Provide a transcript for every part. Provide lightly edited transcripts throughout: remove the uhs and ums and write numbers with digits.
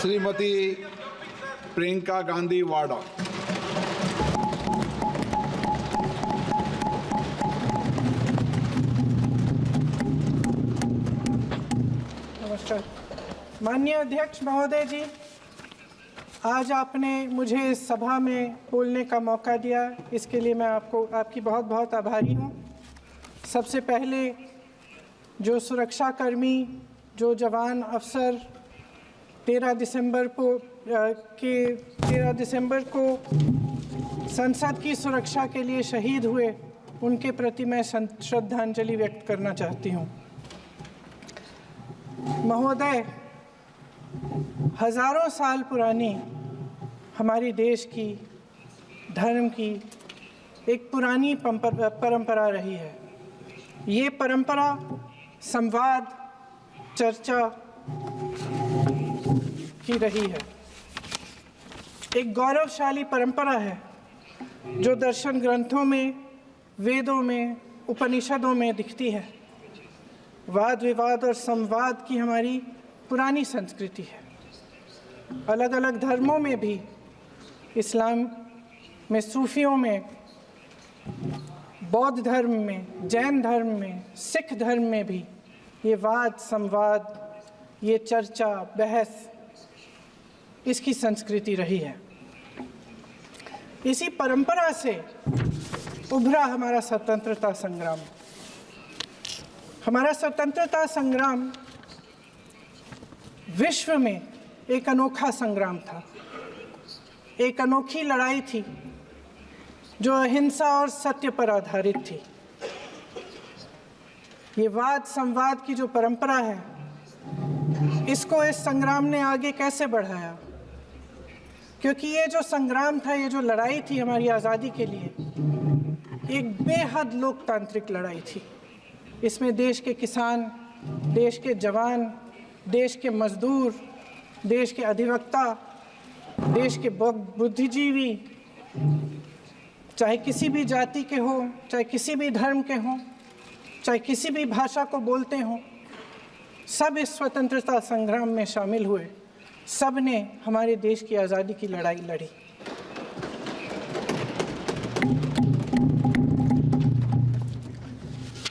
श्रीमती प्रियंका गांधी वाड़ा। नमस्कार। माननीय अध्यक्ष महोदय जी, आज आपने मुझे इस सभा में बोलने का मौका दिया, इसके लिए मैं आपकी बहुत बहुत आभारी हूँ। सबसे पहले जो सुरक्षाकर्मी, जो जवान अफसर 13 दिसंबर को संसद की सुरक्षा के लिए शहीद हुए, उनके प्रति मैं श्रद्धांजलि व्यक्त करना चाहती हूँ। महोदय, हजारों साल पुरानी हमारी देश की, धर्म की एक पुरानी परंपरा रही है। ये परंपरा संवाद, चर्चा की रही है। एक गौरवशाली परंपरा है जो दर्शन ग्रंथों में, वेदों में, उपनिषदों में दिखती है। वाद विवाद और संवाद की हमारी पुरानी संस्कृति है। अलग अलग धर्मों में भी, इस्लाम में, सूफियों में, बौद्ध धर्म में, जैन धर्म में, सिख धर्म में भी ये वाद संवाद, ये चर्चा बहस, इसकी संस्कृति रही है। इसी परंपरा से उभरा हमारा स्वतंत्रता संग्राम। हमारा स्वतंत्रता संग्राम विश्व में एक अनोखा संग्राम था, एक अनोखी लड़ाई थी जो अहिंसा और सत्य पर आधारित थी। ये वाद संवाद की जो परंपरा है, इसको इस संग्राम ने आगे कैसे बढ़ाया? क्योंकि ये जो संग्राम था, ये जो लड़ाई थी हमारी आज़ादी के लिए, एक बेहद लोकतांत्रिक लड़ाई थी। इसमें देश के किसान, देश के जवान, देश के मजदूर, देश के अधिवक्ता, देश के बुद्धिजीवी, चाहे किसी भी जाति के हों, चाहे किसी भी धर्म के हों, चाहे किसी भी भाषा को बोलते हों, सब इस स्वतंत्रता संग्राम में शामिल हुए। सब ने हमारे देश की आज़ादी की लड़ाई लड़ी।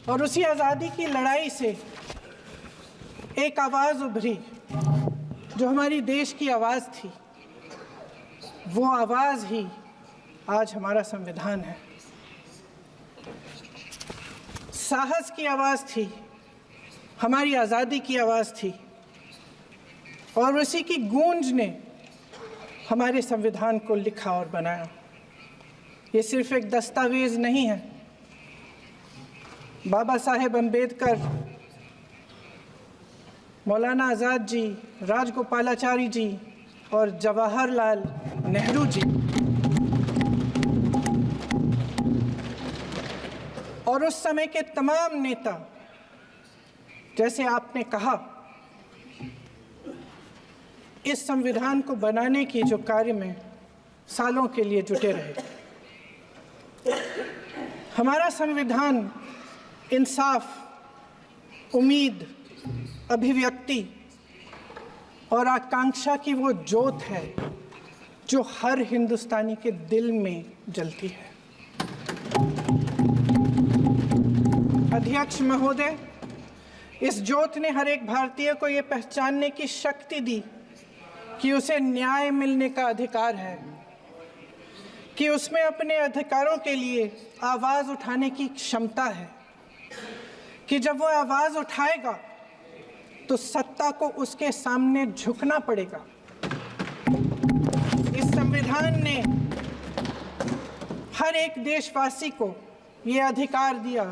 और उसी आज़ादी की लड़ाई से एक आवाज़ उभरी जो हमारी देश की आवाज़ थी। वो आवाज़ ही आज हमारा संविधान है। साहस की आवाज़ थी, हमारी आज़ादी की आवाज़ थी, और उसी की गूंज ने हमारे संविधान को लिखा और बनाया। ये सिर्फ एक दस्तावेज नहीं है। बाबा साहेब अम्बेडकर, मौलाना आज़ाद जी, राजगोपालाचारी जी और जवाहरलाल नेहरू जी और उस समय के तमाम नेता, जैसे आपने कहा, इस संविधान को बनाने की जो कार्य में सालों के लिए जुटे रहे। हमारा संविधान इंसाफ, उम्मीद, अभिव्यक्ति और आकांक्षा की वो ज्योत है जो हर हिंदुस्तानी के दिल में जलती है। अध्यक्ष महोदय, इस ज्योत ने हर एक भारतीय को ये पहचानने की शक्ति दी कि उसे न्याय मिलने का अधिकार है, कि उसमें अपने अधिकारों के लिए आवाज़ उठाने की क्षमता है, कि जब वो आवाज़ उठाएगा तो सत्ता को उसके सामने झुकना पड़ेगा। इस संविधान ने हर एक देशवासी को ये अधिकार दिया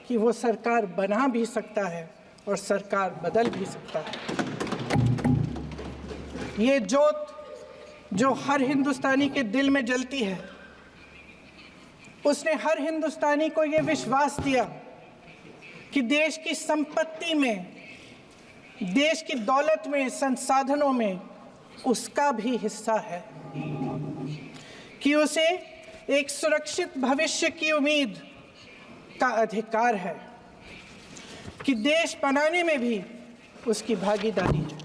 कि वो सरकार बना भी सकता है और सरकार बदल भी सकता है। ये ज्योत जो हर हिंदुस्तानी के दिल में जलती है, उसने हर हिंदुस्तानी को ये विश्वास दिया कि देश की संपत्ति में, देश की दौलत में, संसाधनों में उसका भी हिस्सा है, कि उसे एक सुरक्षित भविष्य की उम्मीद का अधिकार है, कि देश बनाने में भी उसकी भागीदारी है।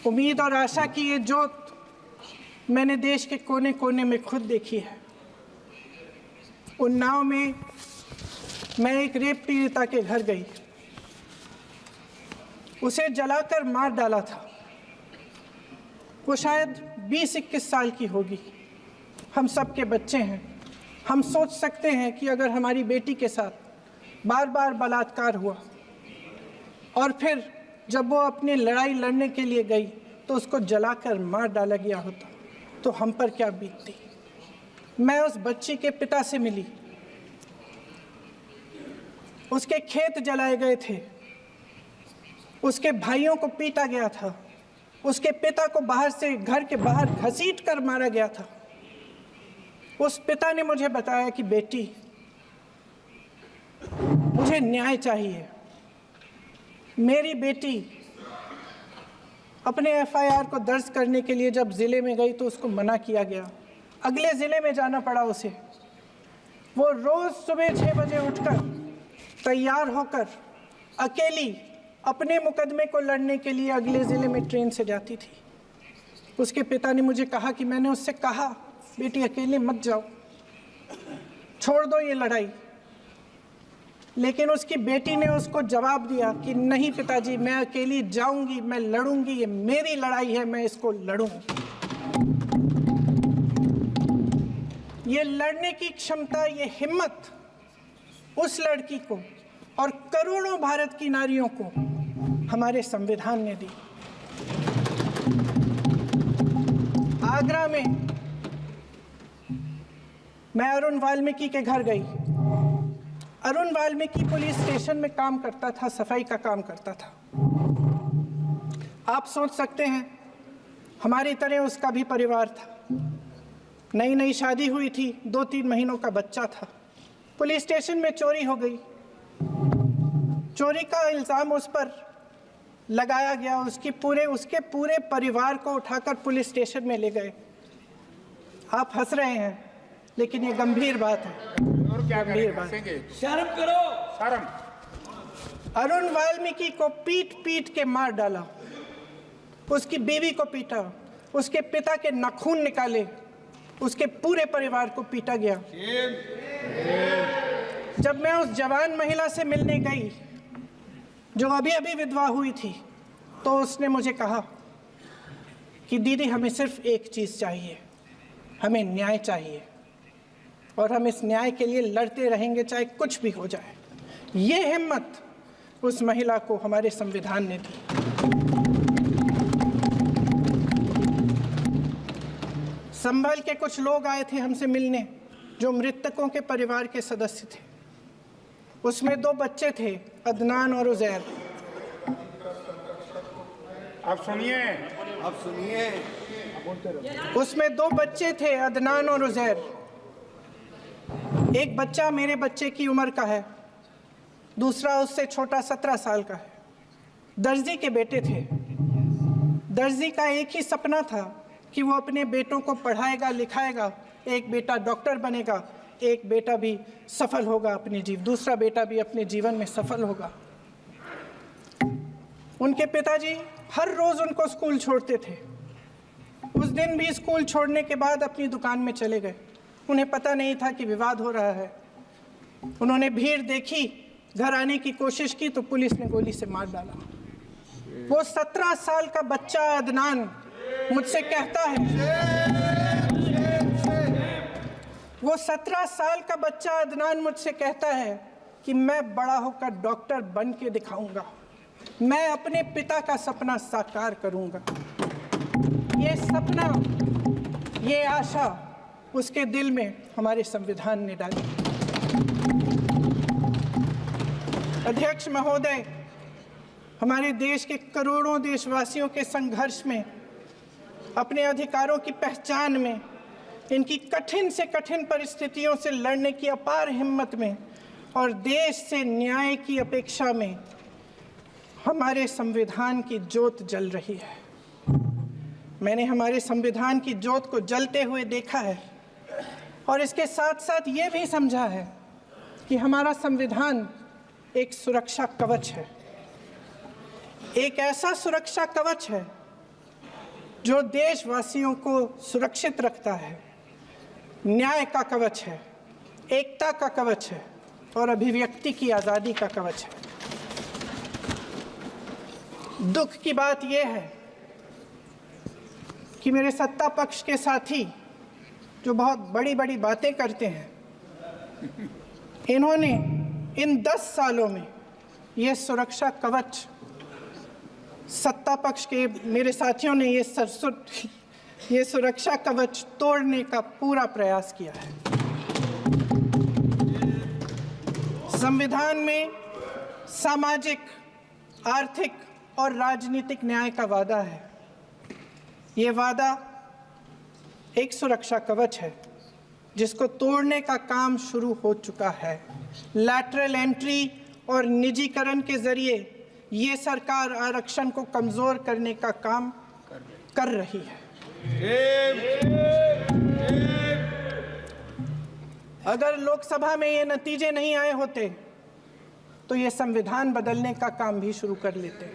उम्मीद और आशा की ये जोत मैंने देश के कोने कोने में खुद देखी है। उन्नाव में मैं एक रेप पीड़िता के घर गई, उसे जलाकर मार डाला था। वो शायद 20-21 साल की होगी। हम सब के बच्चे हैं। हम सोच सकते हैं कि अगर हमारी बेटी के साथ बार बार बलात्कार हुआ और फिर जब वो अपनी लड़ाई लड़ने के लिए गई तो उसको जलाकर मार डाला गया होता तो हम पर क्या बीतती। मैं उस बच्ची के पिता से मिली। उसके खेत जलाए गए थे, उसके भाइयों को पीटा गया था, उसके पिता को बाहर से घर के बाहर घसीट कर मारा गया था। उस पिता ने मुझे बताया कि बेटी, मुझे न्याय चाहिए। मेरी बेटी अपने एफआईआर को दर्ज करने के लिए जब ज़िले में गई तो उसको मना किया गया। अगले ज़िले में जाना पड़ा उसे। वो रोज़ सुबह 6 बजे उठकर तैयार होकर अकेली अपने मुकदमे को लड़ने के लिए अगले ज़िले में ट्रेन से जाती थी। उसके पिता ने मुझे कहा कि मैंने उससे कहा, बेटी अकेले मत जाओ, छोड़ दो ये लड़ाई। लेकिन उसकी बेटी ने उसको जवाब दिया कि नहीं पिताजी, मैं अकेली जाऊंगी, मैं लड़ूंगी, ये मेरी लड़ाई है, मैं इसको लड़ूंगी। ये लड़ने की क्षमता, ये हिम्मत उस लड़की को और करोड़ों भारत की नारियों को हमारे संविधान ने दी। आगरा में मैं अरुण वाल्मीकि के घर गई। अरुण वाल्मीकि पुलिस स्टेशन में काम करता था, सफाई का काम करता था। आप सोच सकते हैं हमारी तरह उसका भी परिवार था। नई नई शादी हुई थी, 2-3 महीनों का बच्चा था। पुलिस स्टेशन में चोरी हो गई। चोरी का इल्ज़ाम उस पर लगाया गया। उसके पूरे परिवार को उठाकर पुलिस स्टेशन में ले गए। आप हंस रहे हैं, लेकिन ये गंभीर बात है। गंभीर बात। शर्म करो, शर्म। अरुण वाल्मीकि को पीट पीट के मार डाला, उसकी बीवी को पीटा, उसके पिता के नाखून निकाले, उसके पूरे परिवार को पीटा गया। जब मैं उस जवान महिला से मिलने गई जो अभी अभी विधवा हुई थी, तो उसने मुझे कहा कि दीदी, हमें सिर्फ एक चीज़ चाहिए, हमें न्याय चाहिए और हम इस न्याय के लिए लड़ते रहेंगे, चाहे कुछ भी हो जाए। ये हिम्मत उस महिला को हमारे संविधान ने दी। संभल के कुछ लोग आए थे हमसे मिलने जो मृतकों के परिवार के सदस्य थे। उसमें 2 बच्चे थे, अदनान और उजैर। आप सुनिए। उसमें 2 बच्चे थे, अदनान और उजैर। एक बच्चा मेरे बच्चे की उम्र का है, दूसरा उससे छोटा 17 साल का है। दर्जी के बेटे थे। दर्जी का एक ही सपना था कि वो अपने बेटों को पढ़ाएगा, लिखाएगा। एक बेटा डॉक्टर बनेगा, एक बेटा भी सफल होगा दूसरा बेटा भी अपने जीवन में सफल होगा। उनके पिताजी हर रोज उनको स्कूल छोड़ते थे। उस दिन भी स्कूल छोड़ने के बाद अपनी दुकान में चले गए। उन्हें पता नहीं था कि विवाद हो रहा है। उन्होंने भीड़ देखी, घर आने की कोशिश की तो पुलिस ने गोली से मार डाला। वो 17 साल का बच्चा अदनान मुझसे कहता है, वो 17 साल का बच्चा अदनान मुझसे कहता है कि मैं बड़ा होकर डॉक्टर बन के दिखाऊंगा, मैं अपने पिता का सपना साकार करूंगा। ये सपना, ये आशा उसके दिल में हमारे संविधान ने डाली। अध्यक्ष महोदय, हमारे देश के करोड़ों देशवासियों के संघर्ष में, अपने अधिकारों की पहचान में, इनकी कठिन से कठिन परिस्थितियों से लड़ने की अपार हिम्मत में और देश से न्याय की अपेक्षा में हमारे संविधान की ज्योत जल रही है। मैंने हमारे संविधान की ज्योत को जलते हुए देखा है और इसके साथ साथ ये भी समझा है कि हमारा संविधान एक सुरक्षा कवच है। एक ऐसा सुरक्षा कवच है जो देशवासियों को सुरक्षित रखता है, न्याय का कवच है, एकता का कवच है और अभिव्यक्ति की आज़ादी का कवच है। दुख की बात यह है कि मेरे सत्ता पक्ष के साथी जो बहुत बड़ी बड़ी बातें करते हैं, इन्होंने इन 10 सालों में ये सुरक्षा कवच, सत्ता पक्ष के मेरे साथियों ने ये सुरक्षा कवच तोड़ने का पूरा प्रयास किया है। संविधान में सामाजिक, आर्थिक और राजनीतिक न्याय का वादा है। ये वादा एक सुरक्षा कवच है जिसको तोड़ने का काम शुरू हो चुका है। लैटरल एंट्री और निजीकरण के जरिए ये सरकार आरक्षण को कमजोर करने का काम कर रही है। अगर लोकसभा में ये नतीजे नहीं आए होते तो ये संविधान बदलने का काम भी शुरू कर लेते।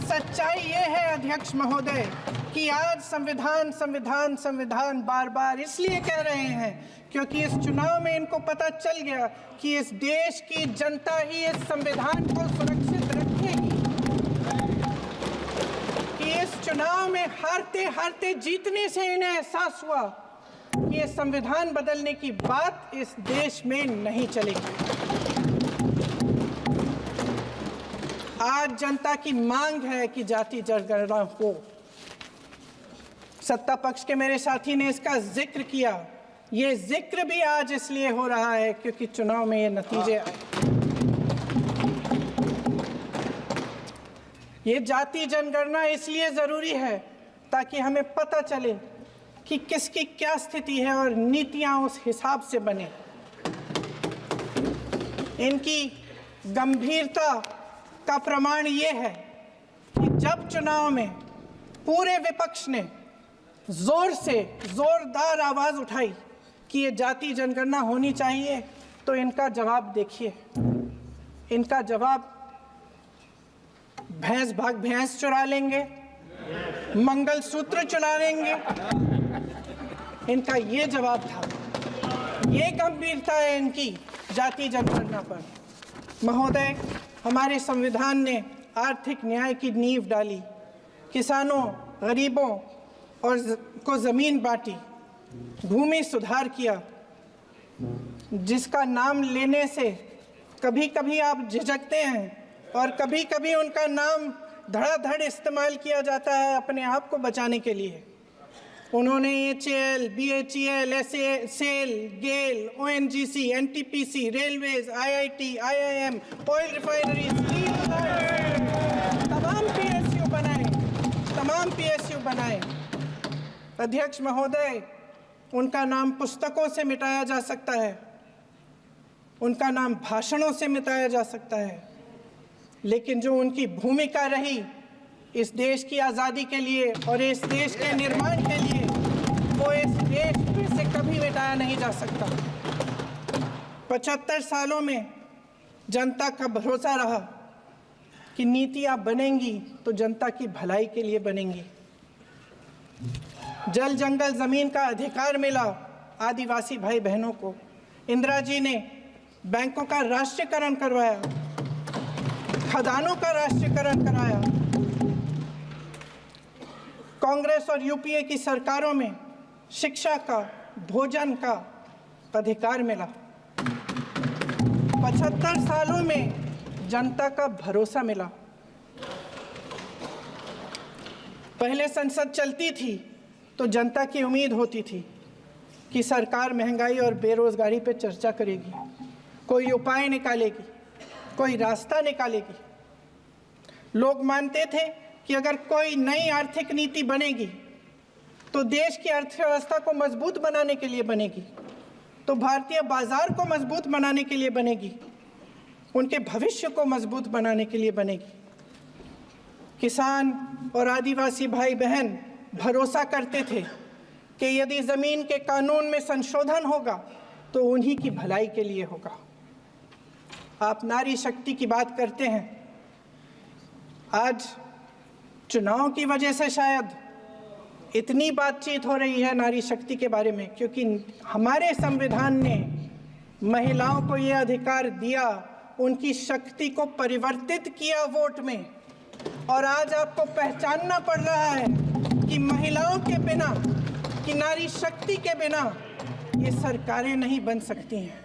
सच्चाई ये है अध्यक्ष महोदय कि आज संविधान बार बार इसलिए कह रहे हैं क्योंकि इस चुनाव में इनको पता चल गया कि इस देश की जनता ही इस संविधान को सुरक्षित रखेगी, कि इस चुनाव में हारते हारते जीतने से इन्हें एहसास हुआ कि ये संविधान बदलने की बात इस देश में नहीं चलेगी। आज जनता की मांग है कि जाति जनगणना हो। सत्ता पक्ष के मेरे साथी ने इसका जिक्र किया। ये जिक्र भी आज इसलिए हो रहा है क्योंकि चुनाव में ये नतीजे आए। ये जाति जनगणना इसलिए जरूरी है ताकि हमें पता चले कि किसकी क्या स्थिति है और नीतियां उस हिसाब से बने। इनकी गंभीरता का प्रमाण ये है कि जब चुनाव में पूरे विपक्ष ने जोरदार आवाज उठाई कि ये जाति जनगणना होनी चाहिए, तो इनका जवाब देखिए। इनका जवाब भैंस भाग भैंस चुरा लेंगे, मंगलसूत्र चुरा लेंगे, इनका ये जवाब था। ये गंभीरता है इनकी जाति जनगणना पर। महोदय, हमारे संविधान ने आर्थिक न्याय की नींव डाली, किसानों, गरीबों और को जमीन बांटी, भूमि सुधार किया, जिसका नाम लेने से कभी कभी आप झिझकते हैं और कभी कभी उनका नाम धड़ाधड़ इस्तेमाल किया जाता है अपने आप को बचाने के लिए। उन्होंने HAL, BHEL, SAIL, GAIL, ONGC, NTPC, railways, IIT, IIM, oil refineries, तमाम PSU बनाए। अध्यक्ष महोदय, उनका नाम पुस्तकों से मिटाया जा सकता है, उनका नाम भाषणों से मिटाया जा सकता है, लेकिन जो उनकी भूमिका रही इस देश की आज़ादी के लिए और इस देश के निर्माण के लिए, वो इस देश से कभी मिटाया नहीं जा सकता। 75 सालों में जनता का भरोसा रहा कि नीतियाँ बनेंगी तो जनता की भलाई के लिए बनेंगी। जल जंगल जमीन का अधिकार मिला आदिवासी भाई बहनों को। इंदिरा जी ने बैंकों का राष्ट्रीयकरण करवाया, खदानों का राष्ट्रीयकरण कराया। कांग्रेस और यूपीए की सरकारों में शिक्षा का, भोजन का अधिकार मिला। 75 सालों में जनता का भरोसा मिला। पहले संसद चलती थी तो जनता की उम्मीद होती थी कि सरकार महंगाई और बेरोजगारी पर चर्चा करेगी, कोई उपाय निकालेगी, कोई रास्ता निकालेगी। लोग मानते थे कि अगर कोई नई आर्थिक नीति बनेगी तो देश की अर्थव्यवस्था को मजबूत बनाने के लिए बनेगी, तो भारतीय बाजार को मजबूत बनाने के लिए बनेगी, उनके भविष्य को मजबूत बनाने के लिए बनेगी। किसान और आदिवासी भाई बहन भरोसा करते थे कि यदि ज़मीन के कानून में संशोधन होगा तो उन्हीं की भलाई के लिए होगा। आप नारी शक्ति की बात करते हैं, आज चुनाव की वजह से शायद इतनी बातचीत हो रही है नारी शक्ति के बारे में, क्योंकि हमारे संविधान ने महिलाओं को ये अधिकार दिया, उनकी शक्ति को परिवर्तित किया वोट में। और आज आपको पहचानना पड़ रहा है कि महिलाओं के बिना, कि नारी शक्ति के बिना ये सरकारें नहीं बन सकती हैं।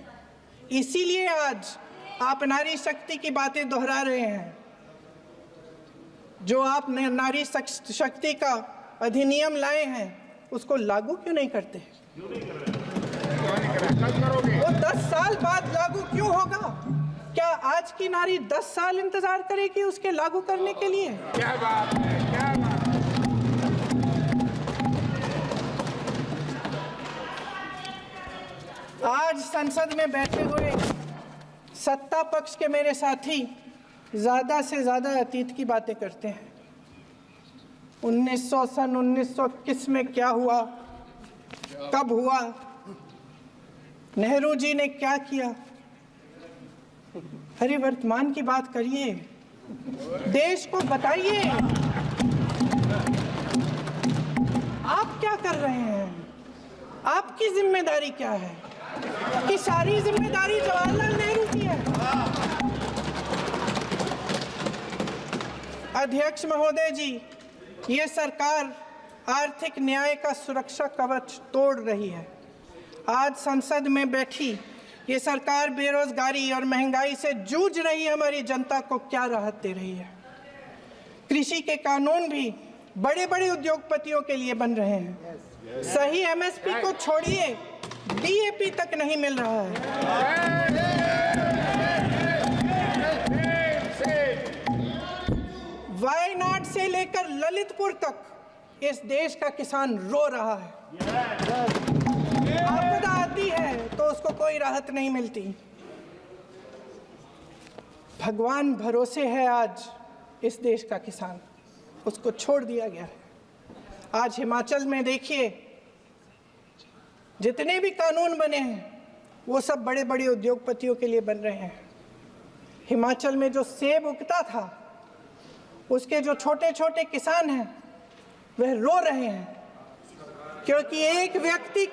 इसीलिए आज आप नारी शक्ति की बातें दोहरा रहे हैं। जो आप नारी शक्ति का अधिनियम लाए हैं उसको लागू क्यों नहीं करते? वो 10 साल बाद लागू क्यों होगा? क्या आज की नारी 10 साल इंतजार करेगी उसके लागू करने के लिए? क्या बात है, क्या बात है। आज संसद में बैठे हुए सत्ता पक्ष के मेरे साथी ज़्यादा से ज़्यादा अतीत की बातें करते हैं। 1921 में क्या हुआ, कब हुआ, नेहरू जी ने क्या किया। अरे वर्तमान की बात करिए, देश को बताइए आप क्या कर रहे हैं, आपकी जिम्मेदारी क्या है? कि सारी जिम्मेदारी जवाहरलाल नेहरू की है। अध्यक्ष महोदय जी, ये सरकार आर्थिक न्याय का सुरक्षा कवच तोड़ रही है। आज संसद में बैठी ये सरकार बेरोजगारी और महंगाई से जूझ रही हमारी जनता को क्या राहत दे रही है? कृषि के कानून भी बड़े बड़े उद्योगपतियों के लिए बन रहे हैं। सही एमएसपी को छोड़िए, डीएपी तक नहीं मिल रहा है। वायनाड से लेकर ललितपुर तक इस देश का किसान रो रहा है। आपदा आती है तो उसको कोई राहत नहीं मिलती। भगवान भरोसे है आज इस देश का किसान, उसको छोड़ दिया गया है। आज हिमाचल में देखिए, जितने भी कानून बने हैं वो सब बड़े बड़े उद्योगपतियों के लिए बन रहे हैं। हिमाचल में जो सेब उगता था, उसके जो छोटे छोटे किसान हैं वह रो रहे हैं, क्योंकि एक व्यक्ति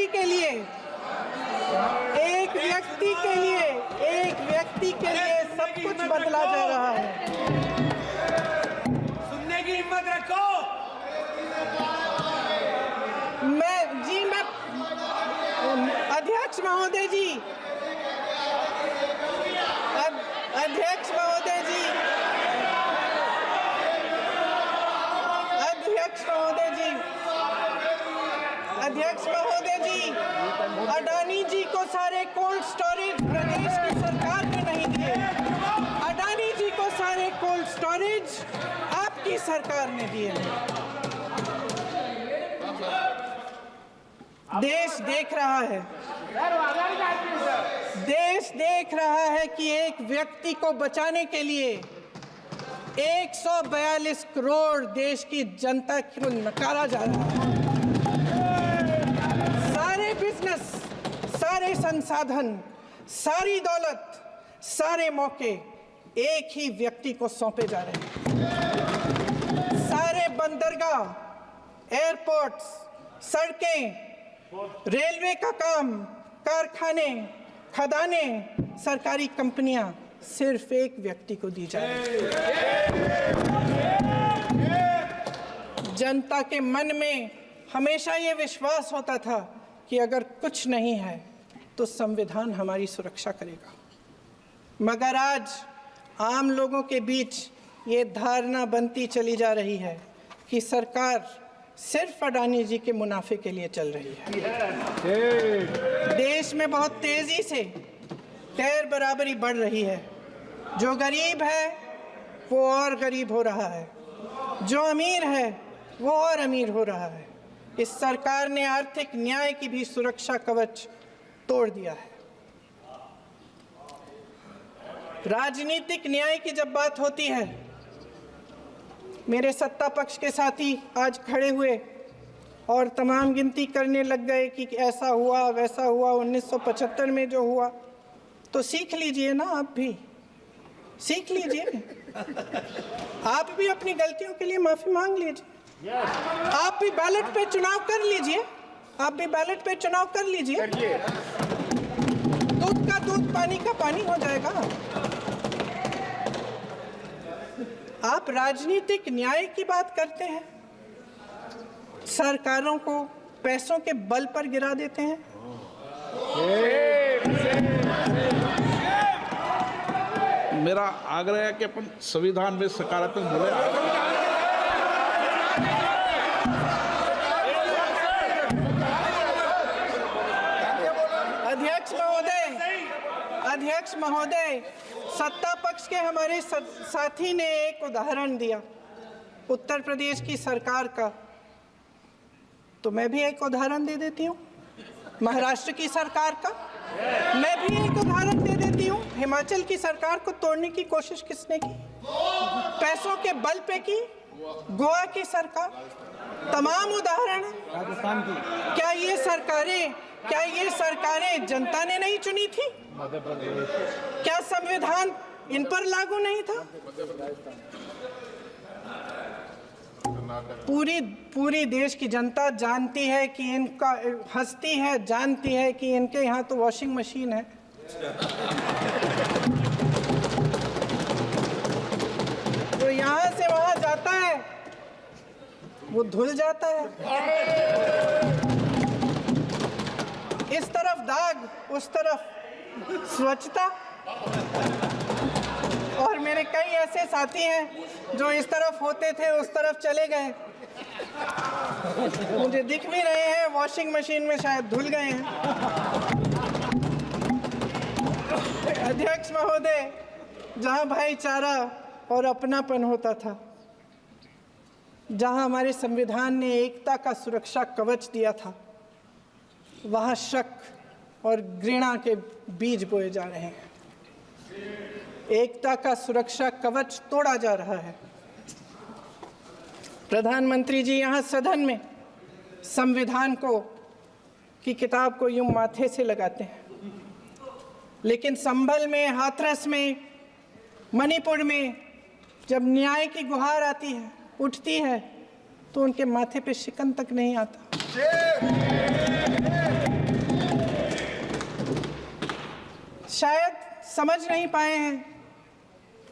के लिए सब कुछ बदला जा रहा है। सुनने की हिम्मत रखो। अध्यक्ष महोदय जी, अध्यक्ष महोदय जी, अडानी जी को सारे कोल्ड स्टोरेज प्रदेश की सरकार ने नहीं दिए। अडानी जी को सारे कोल्ड स्टोरेज आपकी सरकार ने दिए। देश देख रहा है कि एक व्यक्ति को बचाने के लिए 142 करोड़ देश की जनता को नकारा जा रहा है। सारे बिजनेस, सारे संसाधन, सारी दौलत, सारे मौके एक ही व्यक्ति को सौंपे जा रहे हैं। सारे बंदरगाह, एयरपोर्ट्स, सड़कें, रेलवे का काम, कारखाने, खदाने, सरकारी कंपनियां सिर्फ एक व्यक्ति को दी जा रही है। जनता के मन में हमेशा ये विश्वास होता था कि अगर कुछ नहीं है तो संविधान हमारी सुरक्षा करेगा, मगर आज आम लोगों के बीच ये धारणा बनती चली जा रही है कि सरकार सिर्फ अडानी जी के मुनाफे के लिए चल रही है। देश में बहुत तेजी से गैर बराबरी बढ़ रही है। जो गरीब है वो और गरीब हो रहा है, जो अमीर है वो और अमीर हो रहा है। इस सरकार ने आर्थिक न्याय की भी सुरक्षा कवच तोड़ दिया है। राजनीतिक न्याय की जब बात होती है, मेरे सत्ता पक्ष के साथी आज खड़े हुए और तमाम गिनती करने लग गए कि ऐसा हुआ वैसा हुआ, 1975 में जो हुआ, तो सीख लीजिए ना आप भी। सीख लीजिए। आप भी अपनी गलतियों के लिए माफी मांग लीजिए। आप भी बैलेट पे चुनाव कर लीजिए। आप भी बैलेट पे चुनाव कर लीजिए। दूध का दूध, पानी का पानी हो जाएगा। आप राजनीतिक न्याय की बात करते हैं, सरकारों को पैसों के बल पर गिरा देते हैं। मेरा आग्रह है कि अपन संविधान में सकारात्मक बोले। अध्यक्ष महोदय, सत्ता पक्ष के हमारे साथी ने एक उदाहरण दिया उत्तर प्रदेश की सरकार का, तो मैं भी एक उदाहरण दे देती हूँ महाराष्ट्र की सरकार का। मैं भी एक उदाहरण दे देती हूँ हिमाचल की सरकार को तोड़ने की कोशिश किसने की, पैसों के बल पे की, गोवा की सरकार। तमाम उदाहरण है। राजस्थान की क्या ये सरकारें जनता ने नहीं चुनी थी? क्या संविधान इन पर लागू नहीं था? पूरी देश की जनता जानती है कि इनका हंसती है, जानती है कि इनके यहाँ तो वॉशिंग मशीन है। तो यहाँ से वहाँ जाता है, वो धुल जाता है। इस तरफ दाग, उस तरफ स्वच्छता। और मेरे कई ऐसे साथी हैं जो इस तरफ होते थे उस तरफ चले गए, मुझे दिख भी रहे हैं, वॉशिंग मशीन में शायद धुल गए हैं। अध्यक्ष महोदय, जहां भाईचारा और अपनापन होता था, जहां हमारे संविधान ने एकता का सुरक्षा कवच दिया था, वहां शक और घृणा के बीज बोए जा रहे हैं। एकता का सुरक्षा कवच तोड़ा जा रहा है। प्रधानमंत्री जी यहाँ सदन में संविधान की किताब को यूं माथे से लगाते हैं, लेकिन संभल में, हाथरस में, मणिपुर में जब न्याय की गुहार आती है, उठती है, तो उनके माथे पे शिकन तक नहीं आता। शायद समझ नहीं पाए हैं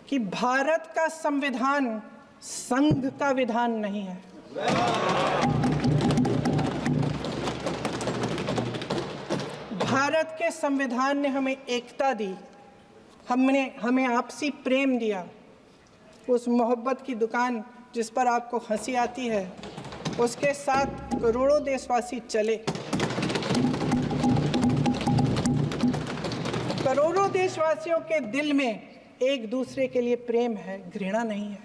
कि भारत का संविधान संघ का विधान नहीं है। भारत के संविधान ने हमें एकता दी, हमें आपसी प्रेम दिया। उस मोहब्बत की दुकान जिस पर आपको हंसी आती है, उसके साथ करोड़ों देशवासी चले। करोड़ों देशवासियों के दिल में एक दूसरे के लिए प्रेम है, घृणा नहीं है।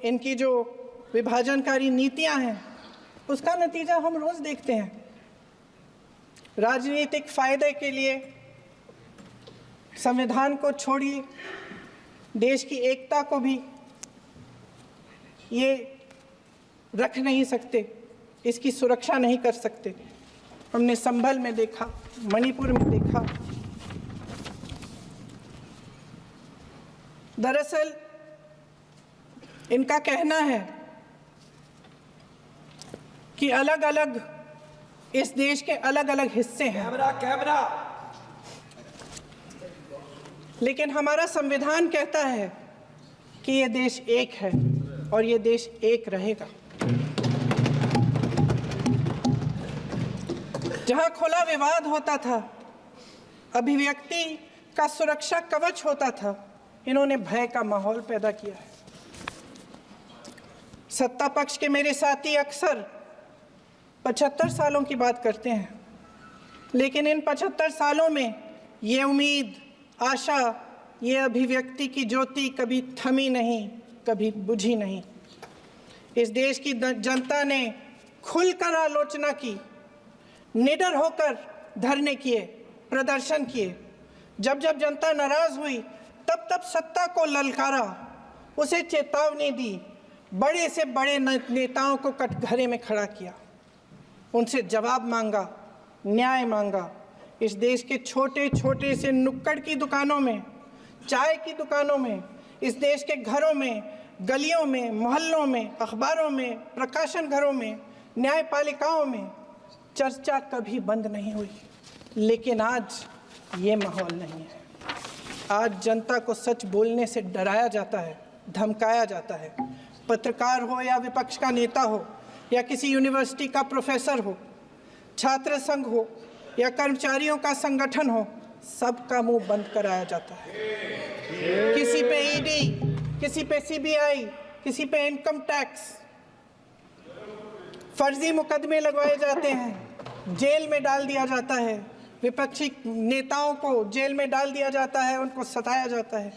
इनकी जो विभाजनकारी नीतियां हैं, उसका नतीजा हम रोज देखते हैं। राजनीतिक फायदे के लिए संविधान को छोड़िए, देश की एकता को भी ये रख नहीं सकते, इसकी सुरक्षा नहीं कर सकते। हमने संभल में देखा, मणिपुर में देखा। दरअसल इनका कहना है कि अलग अलग इस देश के अलग अलग हिस्से हैं, कैमरा लेकिन हमारा संविधान कहता है कि ये देश एक है और ये देश एक रहेगा। जहां खुला विवाद होता था, अभिव्यक्ति का सुरक्षा कवच होता था, इन्होंने भय का माहौल पैदा किया है। सत्ता पक्ष के मेरे साथी अक्सर 75 सालों की बात करते हैं, लेकिन इन 75 सालों में ये उम्मीद, आशा, ये अभिव्यक्ति की ज्योति कभी थमी नहीं, कभी बुझी नहीं। इस देश की जनता ने खुलकर आलोचना की, निडर होकर धरने किए, प्रदर्शन किए। जब जब जनता नाराज हुई, तब तब सत्ता को ललकारा, उसे चेतावनी दी, बड़े से बड़े नेताओं को कटघरे में खड़ा किया, उनसे जवाब मांगा, न्याय मांगा, इस देश के छोटे छोटे से नुक्कड़ की दुकानों में, चाय की दुकानों में, इस देश के घरों में, गलियों में, मोहल्लों में, अखबारों में, प्रकाशन घरों में, न्यायपालिकाओं में चर्चा कभी बंद नहीं हुई। लेकिन आज ये माहौल नहीं है। आज जनता को सच बोलने से डराया जाता है, धमकाया जाता है। पत्रकार हो या विपक्ष का नेता हो या किसी यूनिवर्सिटी का प्रोफेसर हो, छात्र संघ हो या कर्मचारियों का संगठन हो, सबका मुंह बंद कराया जाता है। किसी पे ईडी, किसी पे सीबीआई, किसी पे इनकम टैक्स, फर्जी मुकदमे लगवाए जाते हैं, जेल में डाल दिया जाता है, विपक्षी नेताओं को जेल में डाल दिया जाता है, उनको सताया जाता है।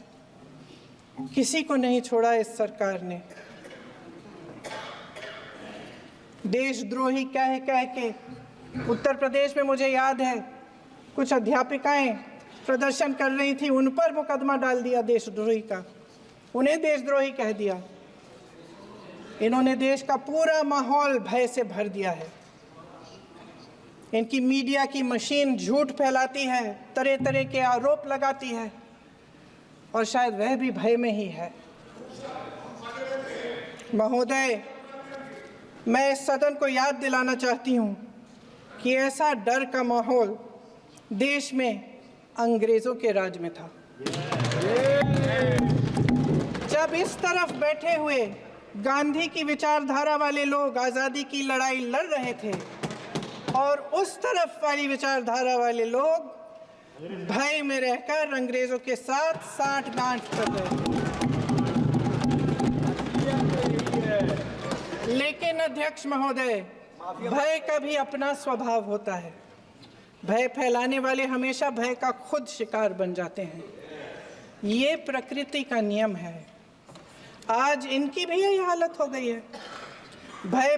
किसी को नहीं छोड़ा इस सरकार ने। देशद्रोही कह के उत्तर प्रदेश में मुझे याद है कुछ अध्यापिकाएं प्रदर्शन कर रही थी, उन पर मुकदमा डाल दिया देशद्रोही का, उन्हें देशद्रोही कह दिया। इन्होंने देश का पूरा माहौल भय से भर दिया है। इनकी मीडिया की मशीन झूठ फैलाती है, तरह तरह के आरोप लगाती है और शायद वह भी भय में ही है। महोदय, मैं इस सदन को याद दिलाना चाहती हूँ कि ऐसा डर का माहौल देश में अंग्रेजों के राज में था। जब इस तरफ बैठे हुए गांधी की विचारधारा वाले लोग आज़ादी की लड़ाई लड़ रहे थे और उस तरफ वाली विचारधारा वाले लोग भय में रहकर अंग्रेजों के साथ साठगांठ कर रहे थे। लेकिन अध्यक्ष महोदय, भय का भी अपना स्वभाव होता है। भय फैलाने वाले हमेशा भय का खुद शिकार बन जाते हैं। ये प्रकृति का नियम है। आज इनकी भी यही हालत हो गई है। भय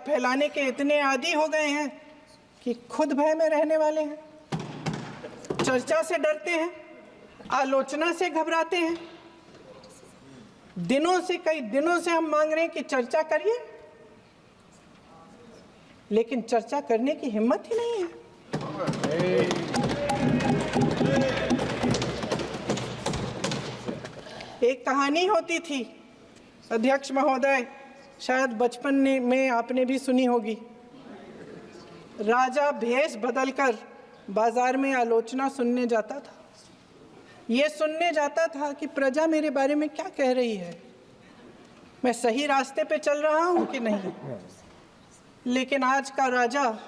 फैलाने के इतने आदी हो गए हैं कि खुद भय में रहने वाले हैं, चर्चा से डरते हैं, आलोचना से घबराते हैं। कई दिनों से हम मांग रहे हैं कि चर्चा करिए, लेकिन चर्चा करने की हिम्मत ही नहीं है। एक कहानी होती थी अध्यक्ष महोदय, शायद बचपन में आपने भी सुनी होगी। राजा भेष बदलकर बाजार में आलोचना सुनने जाता था। ये सुनने जाता था कि प्रजा मेरे बारे में क्या कह रही है, मैं सही रास्ते पे चल रहा हूँ कि नहीं। लेकिन आज का राजा,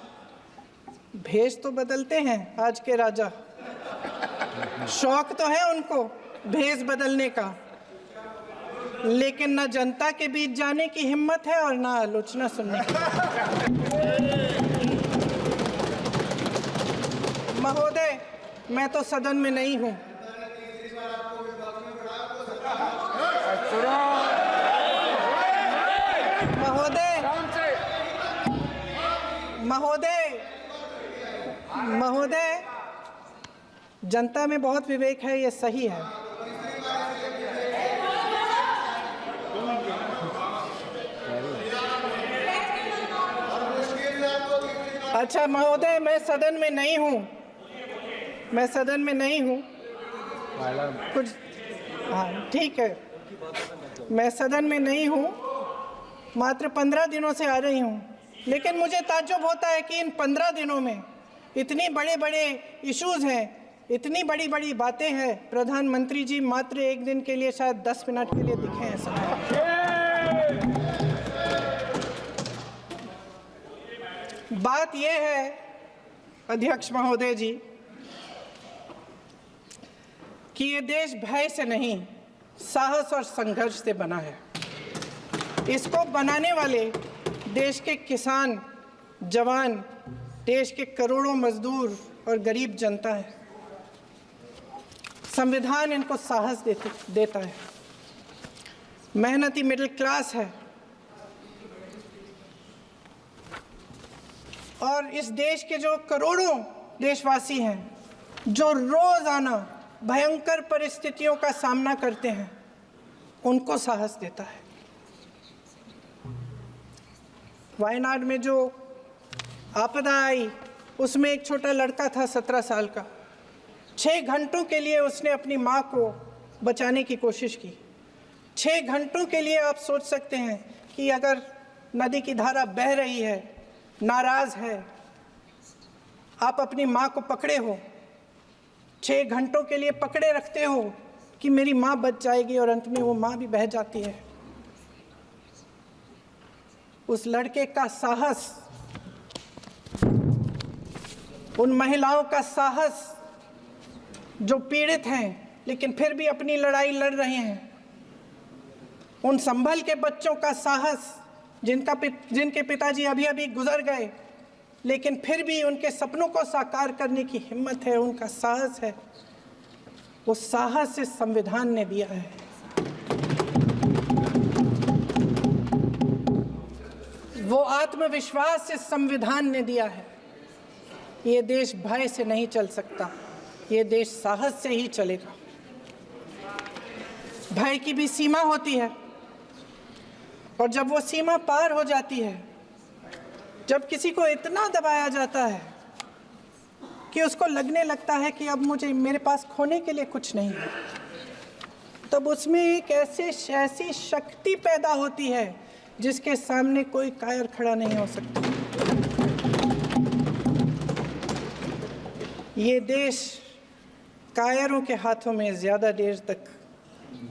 भेष तो बदलते हैं आज के राजा, शौक तो है उनको भेष बदलने का, लेकिन न जनता के बीच जाने की हिम्मत है और न आलोचना सुनने की। महोदय, मैं तो सदन में नहीं हूं। महोदय, जनता में बहुत विवेक है, ये सही है। अच्छा महोदय, मैं सदन में नहीं हूँ, कुछ, हाँ ठीक है, मैं सदन में नहीं हूँ, मात्र 15 दिनों से आ रही हूँ। लेकिन मुझे ताज्जुब होता है कि इन 15 दिनों में इतनी बड़े इश्यूज़ हैं, इतनी बड़ी बातें हैं, प्रधानमंत्री जी मात्र एक दिन के लिए शायद 10 मिनट के लिए दिखे हैं सब। बात यह है अध्यक्ष महोदय जी कि ये देश भय से नहीं, साहस और संघर्ष से बना है। इसको बनाने वाले देश के किसान, जवान, देश के करोड़ों मजदूर और गरीब जनता है। संविधान इनको साहस देता है। मेहनती मिडिल क्लास है और इस देश के जो करोड़ों देशवासी हैं, जो रोजाना भयंकर परिस्थितियों का सामना करते हैं, उनको साहस देता है। वायनाड में जो आपदा आई, उसमें एक छोटा लड़का था 17 साल का। 6 घंटों के लिए उसने अपनी माँ को बचाने की कोशिश की। 6 घंटों के लिए आप सोच सकते हैं कि अगर नदी की धारा बह रही है, नाराज़ है, आप अपनी माँ को पकड़े हो, 6 घंटों के लिए पकड़े रखते हो कि मेरी माँ बच जाएगी और अंत में वो माँ भी बह जाती है। उस लड़के का साहस, उन महिलाओं का साहस जो पीड़ित हैं लेकिन फिर भी अपनी लड़ाई लड़ रहे हैं, उन संभल के बच्चों का साहस जिनके पिताजी अभी अभी गुजर गए लेकिन फिर भी उनके सपनों को साकार करने की हिम्मत है, उनका साहस है, वो साहस इस संविधान ने दिया है। वो आत्मविश्वास इस संविधान ने दिया है। ये देश भय से नहीं चल सकता, ये देश साहस से ही चलेगा। भय की भी सीमा होती है और जब वो सीमा पार हो जाती है, जब किसी को इतना दबाया जाता है कि उसको लगने लगता है कि अब मेरे पास खोने के लिए कुछ नहीं है, तब उसमें एक ऐसी शक्ति पैदा होती है जिसके सामने कोई कायर खड़ा नहीं हो सकता। ये देश कायरों के हाथों में ज़्यादा देर तक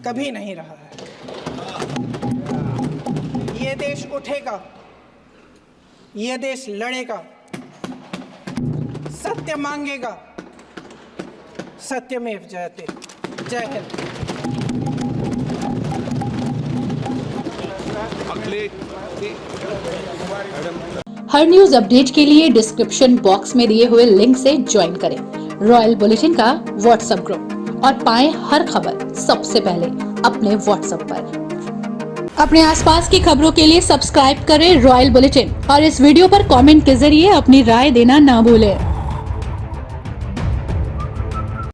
कभी नहीं रहा है। ये देश उठेगा, ये देश लड़ेगा, सत्य मांगेगा, सत्यमेव जयते। जय हिंद। हर न्यूज अपडेट के लिए डिस्क्रिप्शन बॉक्स में दिए हुए लिंक से ज्वाइन करें रॉयल बुलेटिन का व्हाट्सएप ग्रुप और पाएं हर खबर सबसे पहले अपने व्हाट्सएप पर। अपने आसपास की खबरों के लिए सब्सक्राइब करें रॉयल बुलेटिन और इस वीडियो पर कमेंट के जरिए अपनी राय देना ना भूलें।